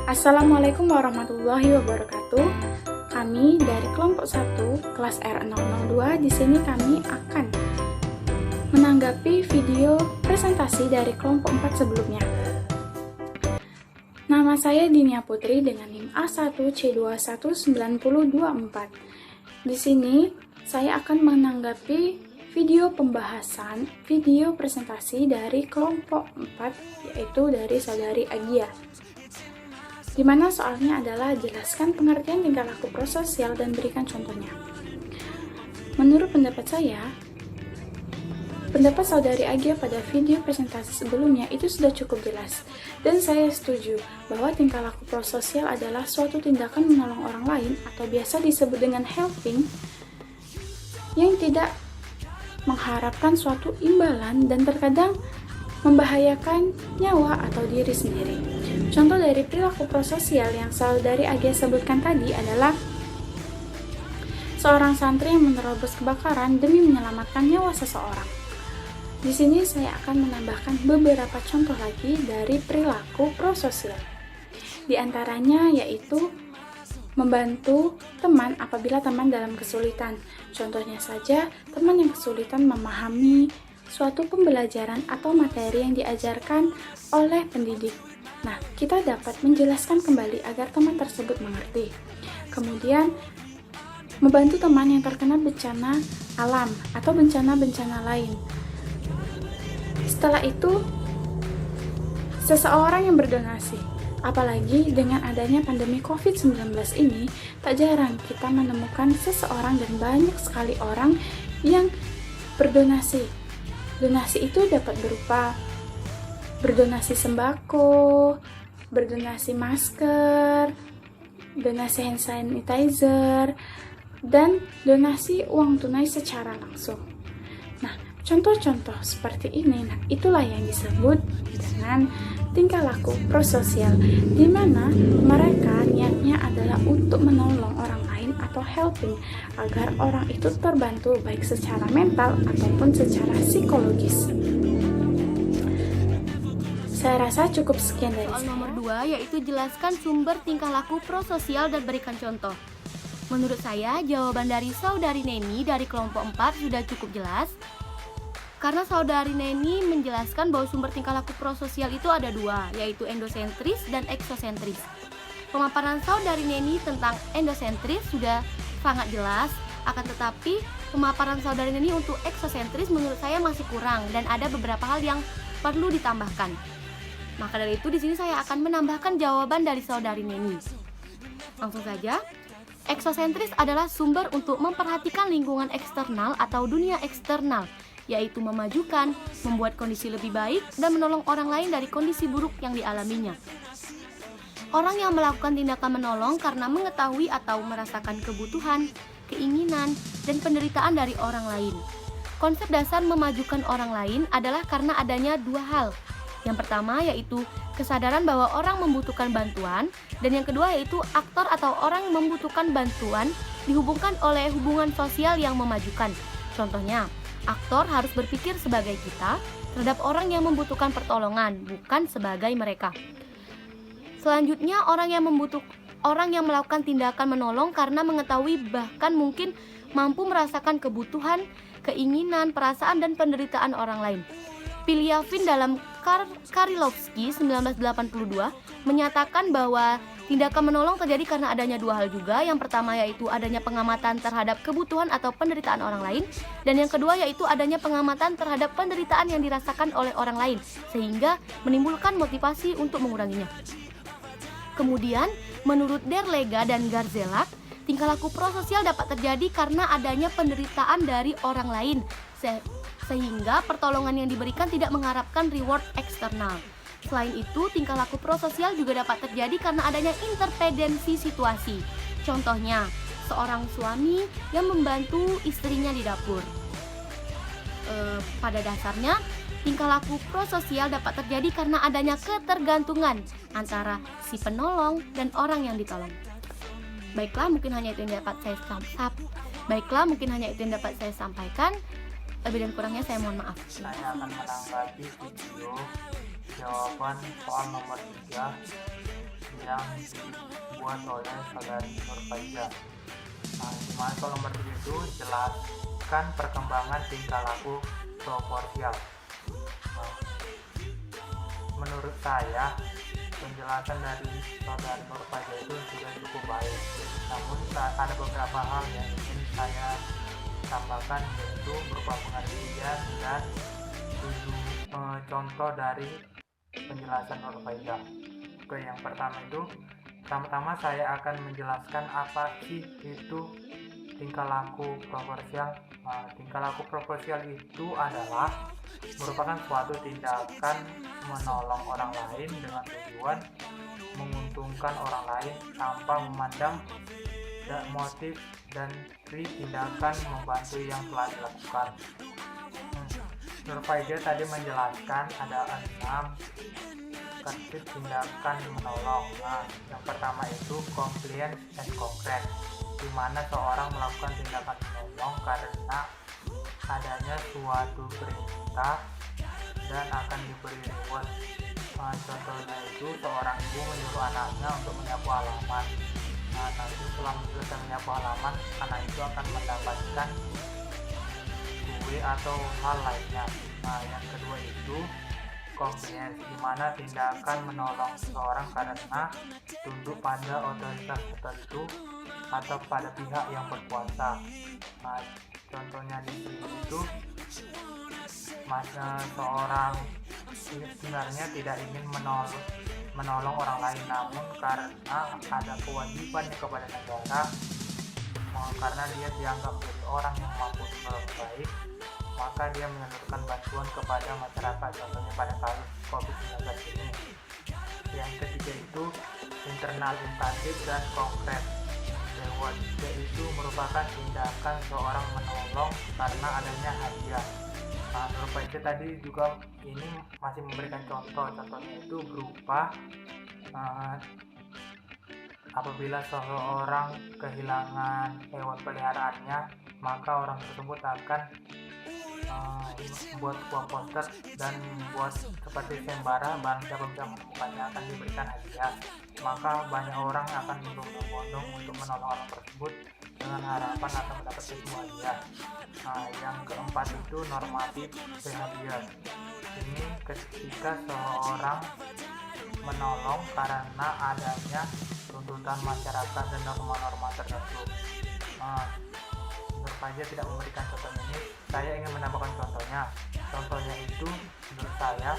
Assalamualaikum warahmatullahi wabarakatuh. Kami dari kelompok 1 kelas R002 di sini kami akan menanggapi video presentasi dari kelompok 4 sebelumnya. Nama saya Dinia Putri dengan NIM A1C219024. Di sini saya akan menanggapi video pembahasan video presentasi dari kelompok 4 yaitu dari saudari Agia. Di mana soalnya adalah jelaskan pengertian tingkah laku prososial dan berikan contohnya. Menurut pendapat saya, pendapat saudari Agia pada video presentasi sebelumnya itu sudah cukup jelas, dan saya setuju bahwa tingkah laku prososial adalah suatu tindakan menolong orang lain atau biasa disebut dengan helping yang tidak mengharapkan suatu imbalan dan terkadang membahayakan nyawa atau diri sendiri. Contoh dari perilaku prososial yang saudari Agia sebutkan tadi adalah seorang santri yang menerobos kebakaran demi menyelamatkan nyawa seseorang. Di sini saya akan menambahkan beberapa contoh lagi dari perilaku prososial. Di antaranya yaitu membantu teman apabila teman dalam kesulitan. Contohnya saja, teman yang kesulitan memahami suatu pembelajaran atau materi yang diajarkan oleh pendidik. Nah, kita dapat menjelaskan kembali agar teman tersebut mengerti. Kemudian, membantu teman yang terkena bencana alam atau bencana-bencana lain. Setelah itu, seseorang yang berdonasi. Apalagi dengan adanya pandemi COVID-19 ini, tak jarang kita menemukan seseorang dan banyak sekali orang yang berdonasi. Donasi itu dapat berupa berdonasi sembako, berdonasi masker, donasi hand sanitizer, dan donasi uang tunai secara langsung. Nah, contoh-contoh seperti ini, itulah yang disebut dengan tingkah laku prososial, di mana mereka niatnya adalah untuk menolong orang lain atau helping agar orang itu terbantu baik secara mental ataupun secara psikologis. Saya rasa cukup sekian dari Soal saya. nomor 2 yaitu jelaskan sumber tingkah laku prososial dan berikan contoh. Menurut saya jawaban dari saudari Neni dari kelompok 4 sudah cukup jelas. Karena saudari Neni menjelaskan bahwa sumber tingkah laku prososial itu ada dua, yaitu endosentris dan eksosentris. Pemaparan saudari Neni tentang endosentris sudah sangat jelas, akan tetapi pemaparan saudari Neni untuk eksosentris menurut saya masih kurang dan ada beberapa hal yang perlu ditambahkan. Maka dari itu di sini saya akan menambahkan jawaban dari saudari Neni. Langsung saja. Eksosentris adalah sumber untuk memperhatikan lingkungan eksternal atau dunia eksternal, yaitu memajukan, membuat kondisi lebih baik, dan menolong orang lain dari kondisi buruk yang dialaminya. Orang yang melakukan tindakan menolong karena mengetahui atau merasakan kebutuhan, keinginan, dan penderitaan dari orang lain. Konsep dasar memajukan orang lain adalah karena adanya dua hal. Yang pertama yaitu kesadaran bahwa orang membutuhkan bantuan, dan yang kedua yaitu aktor atau orang membutuhkan bantuan dihubungkan oleh hubungan sosial yang memajukan. Contohnya, aktor harus berpikir sebagai kita terhadap orang yang membutuhkan pertolongan, bukan sebagai mereka. Selanjutnya, orang yang melakukan tindakan menolong karena mengetahui bahkan mungkin mampu merasakan kebutuhan, keinginan, perasaan, dan penderitaan orang lain. Pilyavin dalam Karilovsky 1982 menyatakan bahwa tindakan menolong terjadi karena adanya dua hal juga. Yang pertama yaitu adanya pengamatan terhadap kebutuhan atau penderitaan orang lain, dan yang kedua yaitu adanya pengamatan terhadap penderitaan yang dirasakan oleh orang lain sehingga menimbulkan motivasi untuk menguranginya. Kemudian, menurut Derlega dan Garzelak, tingkah laku prososial dapat terjadi karena adanya penderitaan dari orang lain sehingga pertolongan yang diberikan tidak mengharapkan reward eksternal. Selain itu, tingkah laku prososial juga dapat terjadi karena adanya interdependensi situasi. Contohnya, seorang suami yang membantu istrinya di dapur. Pada dasarnya, tingkah laku prososial dapat terjadi karena adanya ketergantungan antara si penolong dan orang yang ditolong. Baiklah, mungkin hanya itu yang dapat saya sampaikan. Lebih dan kurangnya saya mohon maaf. Saya akan menanggapi video jawaban soal nomor 3 yang dibuat oleh saudari Nur Faiza. Di mana soal nomor 7 itu jelaskan perkembangan tingkah laku proporsial. Menurut saya penjelasan dari saudari Nur Faiza itu sudah cukup baik. Namun ada beberapa hal yang ingin saya tambahkan, yaitu berupa pengertian dan contoh dari penjelasan Nur Faiza. Oke, yang pertama saya akan menjelaskan apa sih itu tingkah laku proporsial. Tingkah laku proporsial itu adalah merupakan suatu tindakan menolong orang lain dengan tujuan menguntungkan orang lain tanpa memandang motif dan tindakan membantu yang telah dilakukan. Nur Faiza tadi menjelaskan ada 6 tertib tindakan menolong. Yang pertama itu compliance and concrete, di mana seorang melakukan tindakan menolong karena adanya suatu perintah dan akan diberi reward. Contohnya itu seorang ibu menyuruh anaknya untuk menyapu halaman. Nanti setelah selesai menyapu halaman, anak itu akan mendapatkan kue atau hal lainnya. Yang kedua itu compliance, di mana tindakan menolong seseorang karena tunduk pada otoritas tertentu atau pada pihak yang berkuasa. Contohnya di sini itu seorang sebenarnya tidak ingin menolong orang lain, namun karena ada kewajibannya kepada negara, karena dia dianggap menjadi orang yang mampu berbuat baik, maka dia menyalurkan bantuan kepada masyarakat, contohnya pada kasus COVID-19 ini. Yang ketiga itu internal instantif dan konkret reward, yaitu merupakan tindakan seorang menolong karena adanya hadiah. Nur Faiza tadi juga ini masih memberikan contohnya itu berupa apabila seseorang kehilangan hewan peliharaannya, maka orang tersebut akan membuat sebuah poster dan membuat seperti sembara, barang siapa bisa menemukannya akan diberikan hadiah. Maka banyak orang akan berbondong-bondong untuk menolong orang tersebut dengan harapan akan mendapat sebuah hadiah. Yang keempat itu normatif behavior. Ini ketika seseorang menolong karena adanya tuntutan masyarakat dan norma-norma tertentu. Nur Faiza tidak memberikan contoh ini, saya ingin menambahkan contohnya. Contohnya itu menurut saya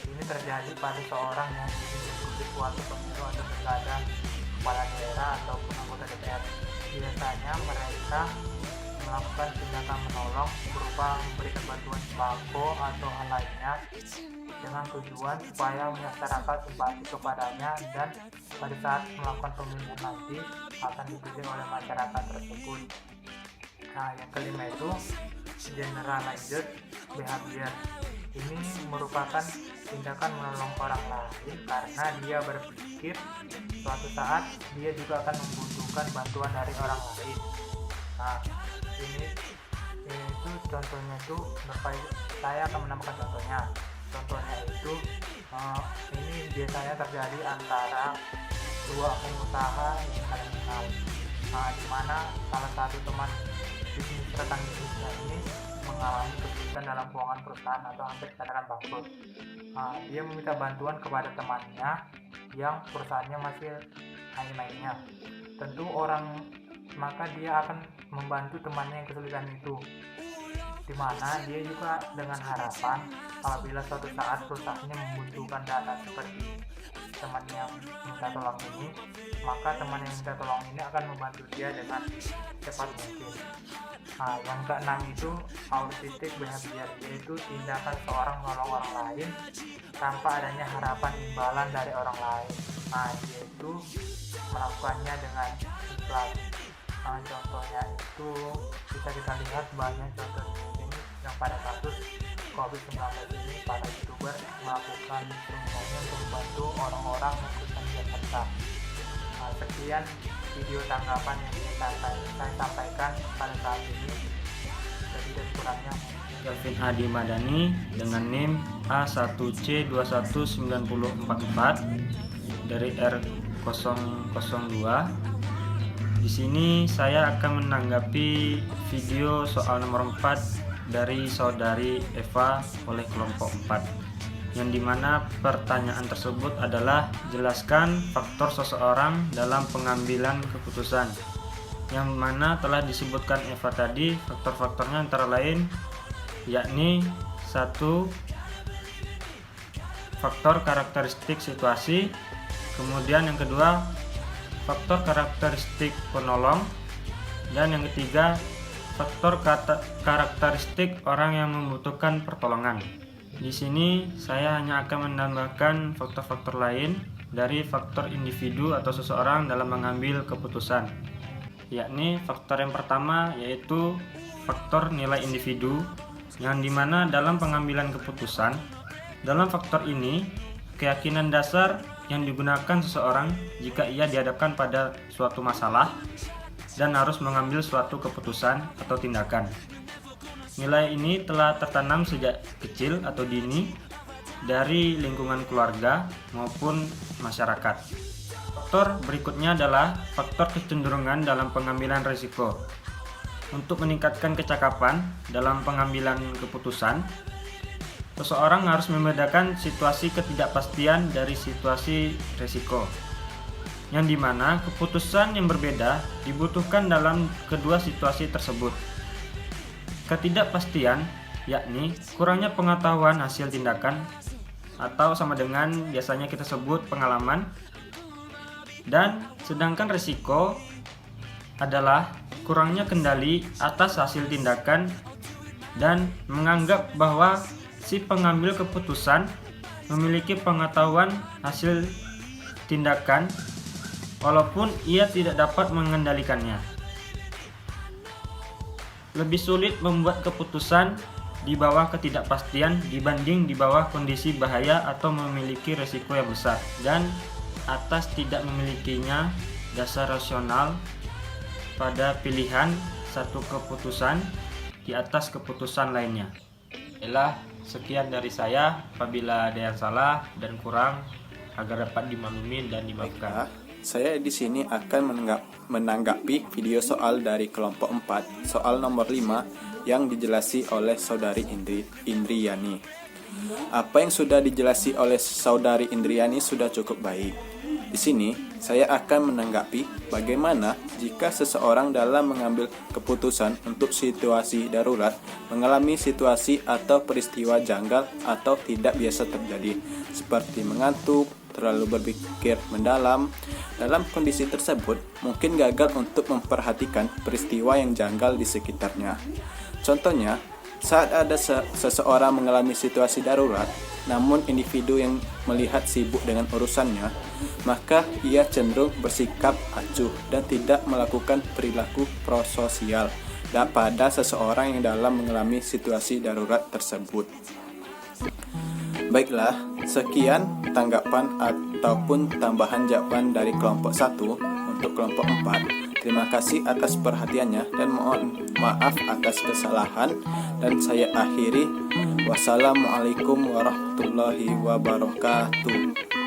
ini terjadi pada seorang yang ingin mengikuti suatu pemilu atau pilkada kepala daerah ataupun anggota DPR. Biasanya mereka melakukan tindakan menolong berupa memberikan bantuan sembako atau hal lainnya dengan tujuan supaya masyarakat simpati kepadanya, dan pada saat melakukan pemilihan nanti akan dipilih oleh masyarakat tersebut. Yang kelima itu generalized behavior. Ini merupakan tindakan menolong orang lain karena dia berpikir suatu saat dia juga akan membutuhkan bantuan dari orang lain. Ini itu contohnya itu, saya akan menambahkan contohnya. Contohnya itu ini biasanya terjadi antara dua pengusaha yang saling kenal, di mana salah satu teman rekan bisnisnya ini mengalami kesulitan dalam keuangan perusahaan atau hampir dikatakan bangkrut. Dia meminta bantuan kepada temannya yang perusahaannya masih naik-naiknya. Tentu maka dia akan membantu temannya yang kesulitan itu, di mana dia juga dengan harapan apabila suatu saat perusahaannya membutuhkan dana seperti teman yang minta tolong ini, maka teman yang minta tolong ini akan membantu dia dengan cepat mungkin. Yang keenam itu altruistic behavior, yaitu tindakan seorang menolong orang lain tanpa adanya harapan imbalan dari orang lain, yaitu melakukannya dengan ikhlas. Contohnya itu bisa kita lihat banyak contoh ini yang pada kasus COVID-19 ini para youtuber melakukan semuanya untuk membantu orang-orang yang kesulitan di Jakarta. Sekian video tanggapan yang ingin saya sampaikan pada saat ini. Jadi dan kurangnya Kelvin Adi Madani dengan NIM A1C21944 dari Di sini saya akan menanggapi video soal nomor 4 dari saudari Eva oleh kelompok 4, yang dimana pertanyaan tersebut adalah jelaskan faktor seseorang dalam pengambilan keputusan, yang mana telah disebutkan Eva tadi. Faktor-faktornya antara lain yakni 1. Faktor karakteristik situasi, kemudian yang kedua faktor karakteristik penolong, dan yang ketiga faktor karakteristik orang yang membutuhkan pertolongan. Di sini saya hanya akan menambahkan faktor-faktor lain dari faktor individu atau seseorang dalam mengambil keputusan, yakni faktor yang pertama yaitu faktor nilai individu, yang dimana dalam pengambilan keputusan, dalam faktor ini keyakinan dasar yang digunakan seseorang jika ia dihadapkan pada suatu masalah dan harus mengambil suatu keputusan atau tindakan. Nilai ini telah tertanam sejak kecil atau dini dari lingkungan keluarga maupun masyarakat. Faktor berikutnya adalah faktor kecenderungan dalam pengambilan risiko. Untuk meningkatkan kecakapan dalam pengambilan keputusan, seseorang harus membedakan situasi ketidakpastian dari situasi risiko, yang dimana keputusan yang berbeda dibutuhkan dalam kedua situasi tersebut. Ketidakpastian yakni kurangnya pengetahuan hasil tindakan, atau sama dengan biasanya kita sebut pengalaman, dan sedangkan risiko adalah kurangnya kendali atas hasil tindakan dan menganggap bahwa si pengambil keputusan memiliki pengetahuan hasil tindakan walaupun ia tidak dapat mengendalikannya. Lebih sulit membuat keputusan di bawah ketidakpastian dibanding di bawah kondisi bahaya atau memiliki risiko yang besar, dan atas tidak memilikinya dasar rasional pada pilihan satu keputusan di atas keputusan lainnya. Sekian dari saya, apabila ada yang salah dan kurang agar dapat dimaklumi dan dimaafkan. Saya di sini akan menanggapi video soal dari kelompok 4, soal nomor 5 yang dijelasi oleh saudari Indriani. Apa yang sudah dijelasi oleh saudari Indriani sudah cukup baik. Di sini saya akan menanggapi bagaimana jika seseorang dalam mengambil keputusan untuk situasi darurat mengalami situasi atau peristiwa janggal atau tidak biasa terjadi, seperti mengantuk, terlalu berpikir mendalam. Dalam kondisi tersebut, mungkin gagal untuk memperhatikan peristiwa yang janggal di sekitarnya. Contohnya, saat ada seseorang mengalami situasi darurat, namun individu yang melihat sibuk dengan urusannya, maka ia cenderung bersikap acuh dan tidak melakukan perilaku prososial pada seseorang yang dalam mengalami situasi darurat tersebut. Baiklah, sekian tanggapan ataupun tambahan jawaban dari kelompok 1 untuk kelompok 4. Terima kasih atas perhatiannya dan mohon maaf atas kesalahan, dan saya akhiri. Wassalamualaikum warahmatullahi wabarakatuh.